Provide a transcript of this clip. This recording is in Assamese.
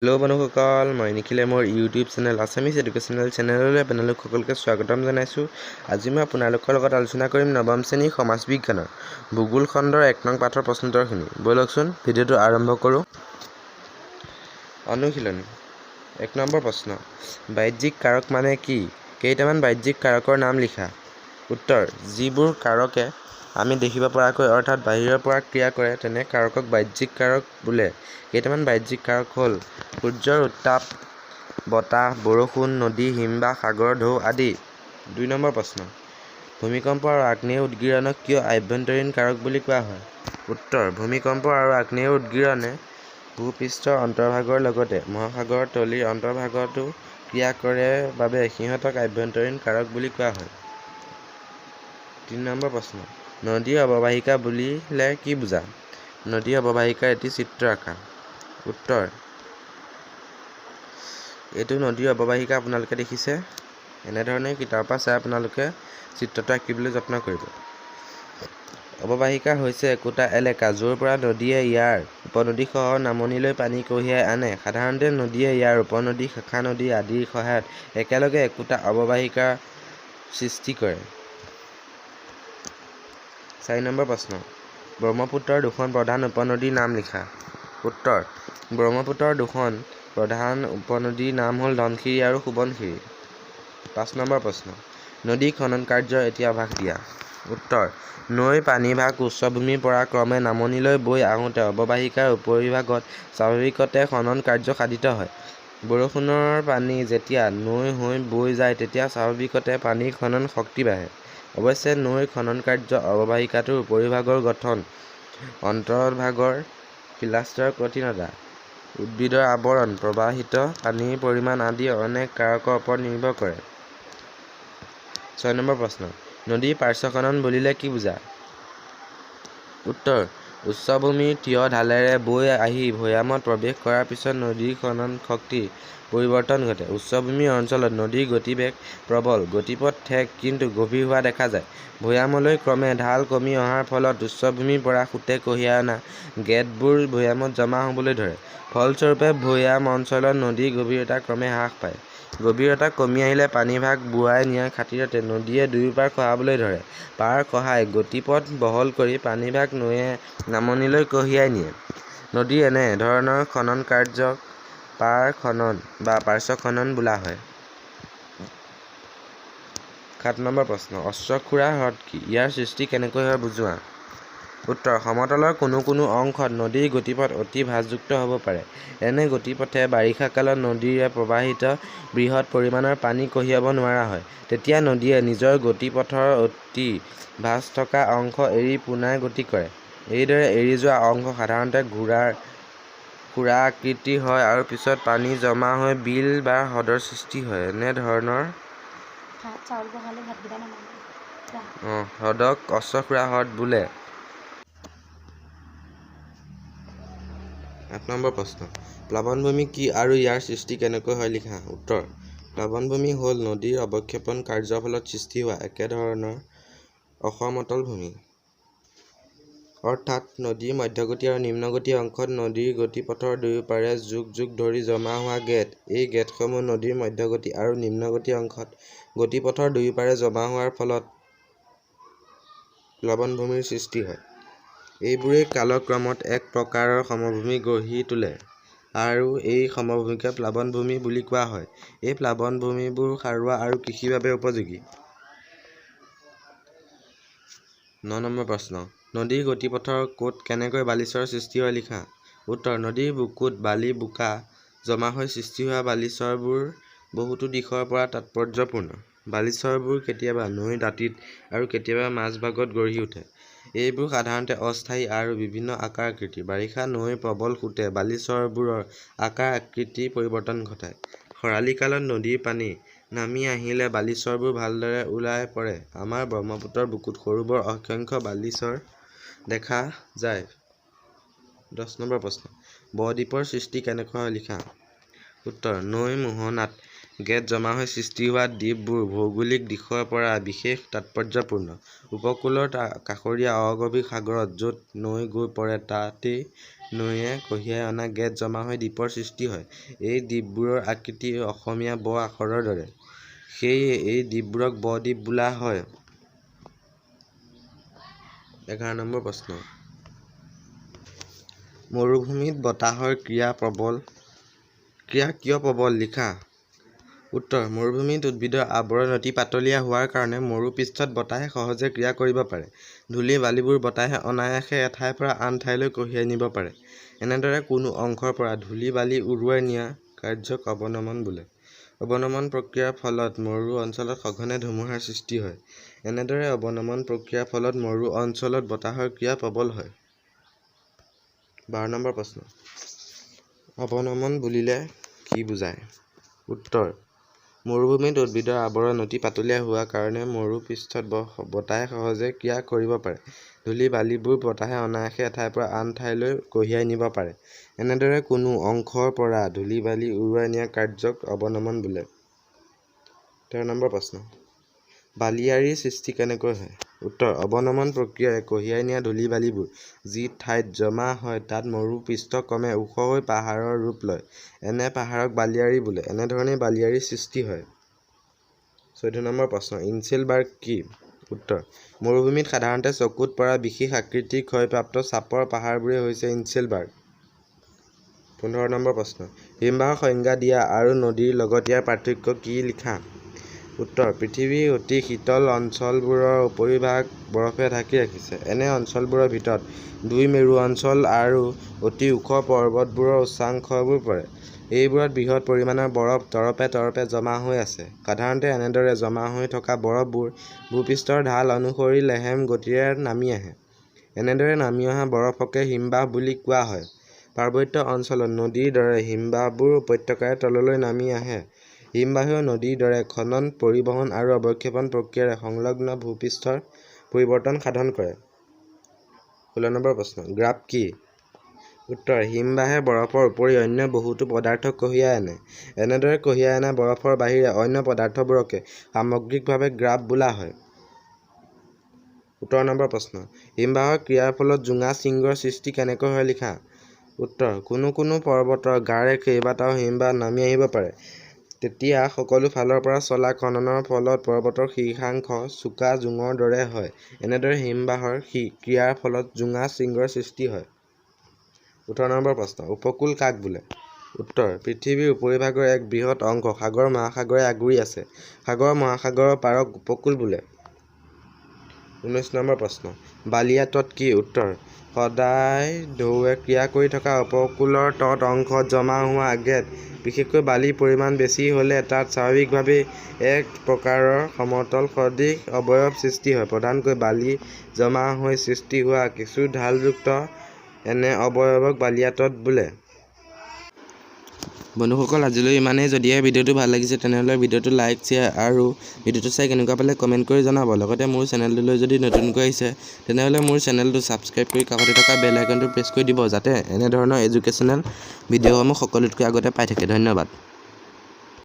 হেল্ল' বন্ধুসকল, মই নিখিলে মোৰ ইউটিউব চেনেল আছামিজ এডুকেশ্যনেল চেনেললৈ আপোনালোক সকলোকে স্বাগতম জনাইছোঁ। আজি মই আপোনালোকৰ লগত আলোচনা কৰিম নৱম শ্ৰেণীৰ সমাজ বিজ্ঞানৰ ভূগোল খণ্ডৰ ১ নং পাঠৰ প্ৰশ্নোত্তৰখিনি। ব'লকচোন ভিডিঅ'টো আৰম্ভ কৰোঁ। অনুশীলনী ১ নম্বৰ প্ৰশ্ন, বাহ্যিক কাৰক মানে কি? কেইটামান বাহ্যিক কাৰকৰ নাম লিখা। উত্তৰ, যিবোৰ কাৰকে আমি দেখিব পৰাকৈ অৰ্থাৎ বাহিৰৰ পৰা ক্ৰিয়া কৰে তেনে কাৰকক বাহ্যিক কাৰক বোলে। কেইটামান বাহ্যিক কাৰক হ'ল সূৰ্যৰ উত্তাপ, বতাহ, বৰষুণ, নদী, হিমবাহ, সাগৰৰ ঢৌ আদি। ২ নম্বৰ প্ৰশ্ন, ভূমিকম্প আৰু আগ্নেয় উদগীৰণক কিয় আভ্যন্তৰীণ কাৰক বুলি কোৱা হয়? উত্তৰ, ভূমিকম্প আৰু আগ্নেয় উদগীৰণে ভূপৃষ্ঠৰ অন্তৰ্ভাগৰ লগতে মহাসাগৰৰ তলিৰ অন্তৰ্ভাগতো ক্ৰিয়া কৰে বাবে সিহঁতক আভ্যন্তৰীণ কাৰক বুলি কোৱা হয়। ৩ নম্বৰ প্ৰশ্ন, নদীৰ অৱবাহিকা বুলিলে কি বুজা? নদীৰ অৱবাহিকাৰ এটি চিত্ৰ আঁকা। উত্তৰ, এইটো নদীৰ অৱবাহিকা আপোনালোকে দেখিছে। এনেধৰণে কিতাপৰ পৰা চাই আপোনালোকে চিত্ৰটো আঁকিবলৈ যত্ন কৰিব। অৱবাহিকা হৈছে একোটা এলেকা য'ৰ পৰা নদীয়ে ইয়াৰ উপনদীসহ নামনিলৈ পানী কঢ়িয়াই আনে। সাধাৰণতে নদীয়ে ইয়াৰ উপনদী, শাখা নদী আদিৰ সহায়ত একেলগে একোটা অৱবাহিকাৰ সৃষ্টি কৰে। ৪ নম্বৰ প্ৰশ্ন, ব্ৰহ্মপুত্ৰৰ দুখন প্ৰধান উপনদীৰ নাম লিখা। উত্তৰ, ব্ৰহ্মপুত্ৰৰ দুখন প্ৰধান উপনদীৰ নাম হ'ল ধনশিৰি আৰু সোৱণশিৰি। ৫ নম্বৰ প্ৰশ্ন, নদী খনন কাৰ্যৰ এটি আভাস দিয়া। উত্তৰ, নৈৰ পানীভাগ উচ্চভূমিৰ পৰা ক্ৰমে নামনিলৈ বৈ আহোঁতে অৱবাহিকাৰ উপৰিভাগত স্বাভাৱিকতে খনন কাৰ্য সাধিত হয়। বৰষুণৰ পানী যেতিয়া নৈ হৈ বৈ যায় তেতিয়া স্বাভাৱিকতে পানীৰ খনন শক্তি বাঢ়ে। অৱশ্যে নৈৰ খনন কাৰ্য অৱবাহিকাটোৰ উপৰিভাগৰ গঠন, অন্তৰ্ভাগৰ পিলাষ্টৰৰ কঠিনতা, উদ্ভিদৰ আৱৰণ, প্ৰবাহিত পানীৰ পৰিমাণ আদি অনেক কাৰকৰ ওপৰত নিৰ্ভৰ কৰে। ৬ নম্বৰ প্ৰশ্ন, নদীৰ পাৰ্শ্ব খনন বুলিলে কি বুজা? উত্তৰ, উচ্চভূমিৰ থিয় ঢালেৰে বৈ আহি ভৈয়ামত প্ৰৱেশ কৰাৰ পিছত নদীৰ খনন শক্তিৰ পৰিৱৰ্তন ঘটে। উচ্চভূমিৰ অঞ্চলত নদীৰ গতিবেগ প্ৰবল, গতিপথ ঠেক কিন্তু গভীৰ হোৱা দেখা যায়। ভৈয়ামলৈ ক্ৰমে ঢাল কমি অহাৰ ফলত উচ্চভূমিৰ পৰা সোঁতে কঢ়িয়াই অনা গেদবোৰ ভৈয়ামত জমা হ'বলৈ ধৰে। ফলস্বৰূপে ভৈয়াম অঞ্চলত নদীৰ গভীৰতা ক্ৰমে হ্ৰাস পায়। গভীৰতা কমি আহিলে পানীভাগ বোৱাই নিয়াৰ খাতিৰতে নদীয়ে দুয়োপাৰ খহাবলৈ ধৰে। পাৰ খহাই গতিপথ বহল কৰি পানীভাগ নৈয়ে নামনিলৈ কঢ়িয়াই নিয়ে। নদীৰ এনে ধৰণৰ খনন কাৰ্যক পাৰ খনন বা পাৰ্শ্ব খনন বোলা হয়। ৭ নম্বৰ প্ৰশ্ন, অশ্বক্ষুৰা হ্ৰদ কি? ইয়াৰ সৃষ্টি কেনেকৈ হয় বুজোৱা। উত্তৰ, সমতলৰ কোনো কোনো অংশত নদীৰ গতিপথ অতি হ্ৰাসযুক্ত হ'ব পাৰে। এনে গতিপথে বাৰিষা কালত নদীৰে প্ৰবাহিত বৃহৎ পৰিমাণৰ পানী কঢ়িয়াব নোৱাৰা হয়। তেতিয়া নদীয়ে নিজৰ গতিপথৰ অতি হ্ৰাস থকা অংশ এৰি পোনাই গতি কৰে। এইদৰে এৰি যোৱা অংশ সাধাৰণতে খুৰা আকৃতিৰ হয় আৰু পিছত পানী জমা হৈ বিল বা হ্ৰদৰ সৃষ্টি হয়। এনে ধৰণৰ হ্ৰদক অশ্বক্ষুৰা হ্ৰদ বোলে। ৮ নম্বৰ প্ৰশ্ন, প্লাৱনভূমি কি আৰু ইয়াৰ সৃষ্টি কেনেকৈ হয় লিখা। উত্তৰ, প্লাৱনভূমি হ'ল নদীৰ অৱক্ষেপণ কাৰ্যৰ ফলত সৃষ্টি হোৱা একেধৰণৰ অসমতল ভূমি। অৰ্থাৎ নদীৰ মধ্যগতি আৰু নিম্নগতি অংশত নদীৰ গতিপথৰ দুয়োপাৰে যুগ যুগ ধৰি জমা হোৱা গেদ। এই গেদসমূহ নদীৰ মধ্যগতি আৰু নিম্নগতি অংশত গতিপথৰ দুয়োপাৰে জমা হোৱাৰ ফলত প্লাৱনভূমিৰ সৃষ্টি হয়। এইবোৰেই কালক্ৰমত এক প্ৰকাৰৰ সমভূমি গঢ়ি তোলে আৰু এই সমভূমিকে প্লাৱনভূমি বুলি কোৱা হয়। এই প্লাৱনভূমিবোৰ সাৰুৱা আৰু কৃষিৰ বাবে উপযোগী। ৯ নম্বৰ প্ৰশ্ন, নদীৰ গতিপথৰ ক'ত কেনেকৈ বালিচৰৰ সৃষ্টি হয় লিখা। উত্তৰ, নদীৰ বুকুত বালি বোকা জমা হৈ সৃষ্টি হোৱা বালিচৰবোৰ বহুতো দিশৰ পৰা তাৎপৰ্যপূৰ্ণ। বালিচৰবোৰ কেতিয়াবা নৈৰ দাঁতিত আৰু কেতিয়াবা মাজভাগত গঢ়ি উঠে। এইবোৰ সাধাৰণতে অস্থায়ী আৰু বিভিন্ন আকাৰ আকৃতিৰ। বাৰিষা নৈৰ প্ৰবল সোঁতে বালিচৰবোৰৰ আকাৰ আকৃতি পৰিৱৰ্তন ঘটায়। খৰালি কালত নদীৰ পানী নামি আহিলে বালিচৰবোৰ ভালদৰে ওলাই পৰে। আমাৰ ব্ৰহ্মপুত্ৰৰ বুকুত সৰু বৰ অসংখ্য বালিচৰ দেখা যায়। ১০ নম্বৰ প্ৰশ্ন, ব-দ্বীপৰ সৃষ্টি কেনেকৈ হয় লিখা। উত্তৰ, নৈৰ মোহনাত গেদ জমা হৈ সৃষ্টি হোৱা দ্বীপবোৰ ভৌগোলিক দিশৰ পৰা বিশেষ তাৎপৰ্যপূৰ্ণ। উপকূলৰ কাষৰীয়া অগভীৰ সাগৰত য'ত নৈ গৈ পৰে তাতেই নৈয়ে কঢ়িয়াই অনা গেদ জমা হৈ দ্বীপৰ সৃষ্টি হয়। এই দ্বীপবোৰৰ আকৃতি অসমীয়া ব আখৰৰ দৰে। সেয়ে এই দ্বীপবোৰক ব-দ্বীপ বোলা হয়। 11 নম্বৰ প্ৰশ্ন। মৰুভূমিত বতাহৰ ক্ৰিয়া কিয় প্ৰবল? লিখা। উত্তৰ: মৰুভূমিত উদ্ভিদৰ আৱৰণ অতি পাতলীয়া হোৱাৰ কাৰণে মৰু পৃষ্ঠত বতাহে সহজে ক্ৰিয়া কৰিব পাৰে। ধূলি বালিবোৰ বতাহে অনায়াসে এঠাইৰ পৰা আন ঠাইলৈ কঢ়িয়াই নিব পাৰে। এনেদৰে কোনো অংশৰ পৰা ধূলি বালি উৰুৱাই নিয়া কাৰ্যক অৱনমন বোলে। অৱনমন প্ৰক্ৰিয়াৰ ফলত মৰু অঞ্চলত সঘনে ধুমুহাৰ সৃষ্টি হয়। এনেদৰে অৱনমন প্ৰক্ৰিয়াৰ ফলত মৰু অঞ্চলত বতাহৰ ক্ৰিয়া প্ৰবল হয়। 12 নম্বৰ প্ৰশ্ন। অৱনমন বুলিলে কি বুজায়? উত্তৰ: মৰুভূমিত উদ্ভিদৰ আৱৰণ অতি পাতলীয়া হোৱাৰ কাৰণে মৰু পৃষ্ঠত বতাহে সহজে ক্ৰিয়া কৰিব পাৰে। ধূলি বালিবোৰ বতাহে অনায়াসে এঠাইৰ পৰা আন ঠাইলৈ কঢ়িয়াই নিব পাৰে। এনেদৰে কোনো অংশৰ পৰা ধূলি বালি উৰুৱাই নিয়া কাৰ্যক অৱনমন বোলে। 13 নম্বৰ প্ৰশ্ন। বালিয়াড়িৰ সৃষ্টি কেনেকৈ হয়? উত্তৰ: অৱনমন প্ৰক্ৰিয়াৰে কঢ়িয়াই নিয়া ধূলি বালিবোৰ যি ঠাইত জমা হয় তাত মৰু পৃষ্ঠ ক্ৰমে ওখ হৈ পাহাৰৰ ৰূপ লয়। এনে পাহাৰক বালিয়াড়ি বোলে। এনেধৰণেই বালিয়াড়িৰ সৃষ্টি হয়। 14 নম্বৰ প্ৰশ্ন। ইনচেলবাৰ্গ কি? উত্তৰ: মৰুভূমিত সাধাৰণতে চকুত পৰা বিশেষ আকৃতিৰ ক্ষয়প্ৰাপ্ত চাপৰ পাহাৰবোৰেই হৈছে ইনচেলবাৰ্গ। 15 নম্বৰ প্ৰশ্ন। হিমবাহৰ সংজ্ঞা দিয়া আৰু নদীৰ লগত ইয়াৰ পাৰ্থক্য কি? লিখা। উত্তৰ: পৃথিৱীৰ অতি শীতল অঞ্চলবোৰৰ উপৰিভাগ বৰফে ঢাকি ৰাখিছে। এনে অঞ্চলবোৰৰ ভিতৰত দুই মেৰু অঞ্চল আৰু অতি ওখ পৰ্বতবোৰৰ উচ্চাংশবোৰ পৰে। এইবোৰত বৃহৎ পৰিমাণৰ বৰফ তৰপে জমা হৈ আছে। সাধাৰণতে এনেদৰে জমা হৈ থকা বৰফবোৰ ভূপৃষ্ঠৰ ঢাল অনুসৰি লেহেম গতিৰে নামি আহে। এনেদৰে নামি অহা বৰফকে হিমবাহ বুলি কোৱা হয়। পাৰ্বত্য অঞ্চলত নদীৰ দৰে হিমবাহবোৰ উপত্যকাৰ তললৈ নামি আহে। হিমবাহেও নদীৰ দৰে খনন, পৰিবহণ আৰু অৱক্ষেপণ প্ৰক্ৰিয়াৰে সংলগ্ন ভূপৃষ্ঠৰ পৰিৱৰ্তন সাধন কৰে। 16 নম্বৰ প্ৰশ্ন। গ্ৰাব কি? উত্তৰ: হিমবাহে বৰফৰ উপৰি অন্য বহুতো পদাৰ্থ কঢ়িয়াই আনে। এনেদৰে কঢ়িয়াই অনা বৰফৰ বাহিৰে অন্য পদাৰ্থবোৰকে সামগ্ৰিকভাৱে গ্ৰাব বোলা হয়। 17 নম্বৰ প্ৰশ্ন। হিমবাহৰ ক্ৰিয়াৰ ফলত জোঙা শৃংগৰ সৃষ্টি কেনেকৈ হয়? লিখা। উত্তৰ: কোনো পৰ্বতৰ গাৰে কেইবাটাও হিমবাহ নামি আহিব পাৰে। তেতিয়া সকলো ফালৰ পৰা চলা খননৰ ফলত পৰ্বতৰ শীৰ্ষাংশ চোকা জোঙৰ দৰে হয়। এনেদৰে হিমবাহৰ ক্ৰিয়াৰ ফলত জোঙা শৃংগৰ সৃষ্টি হয়। 18 নম্বৰ প্ৰশ্ন। উপকূল কাক বোলে? উত্তৰ: পৃথিৱীৰ উপৰিভাগৰ এক বৃহৎ অংশ সাগৰ মহাসাগৰে আগুৰি আছে। সাগৰ মহাসাগৰৰ পাৰক উপকূল বোলে। 19 নম্বৰ প্ৰশ্ন। বালিয়া তট কি? উত্তৰ: সদায় ঢৌৱে ক্ৰিয়া কৰি থকা উপকূলৰ তট অংশত জমা হোৱা গেদ, বিশেষকৈ বালিৰ পৰিমাণ বেছি হ'লে তাত স্বাভাৱিকভাৱেই এক প্ৰকাৰৰ সমতল সদৃশ অৱয়ব সৃষ্টি হয়। প্ৰধানকৈ বালি জমা হৈ সৃষ্টি হোৱা কিছু ঢালযুক্ত এনে অৱয়বক বালিয়া তট বোলে। বন্ধুসকল, আজিলৈ ইমানেই। যদিহে ভিডিঅ'টো ভাল লাগিছে তেনেহ'লে ভিডিঅ'টো লাইক, শ্বেয়াৰ আৰু ভিডিঅ'টো চাই কেনেকুৱা পালে কমেণ্ট কৰি জনাব। লগতে মোৰ চেনেলটোলৈ যদি নতুনকৈ আহিছে তেনেহ'লে মোৰ চেনেলটো ছাবস্ক্ৰাইব কৰি কাষতে থকা বেল আইকনটো প্ৰেছ কৰি দিব যাতে এনেধৰণৰ এডুকেশ্যনেল ভিডিঅ'সমূহ সকলোতকৈ আগতে পাই থাকে। ধন্যবাদ।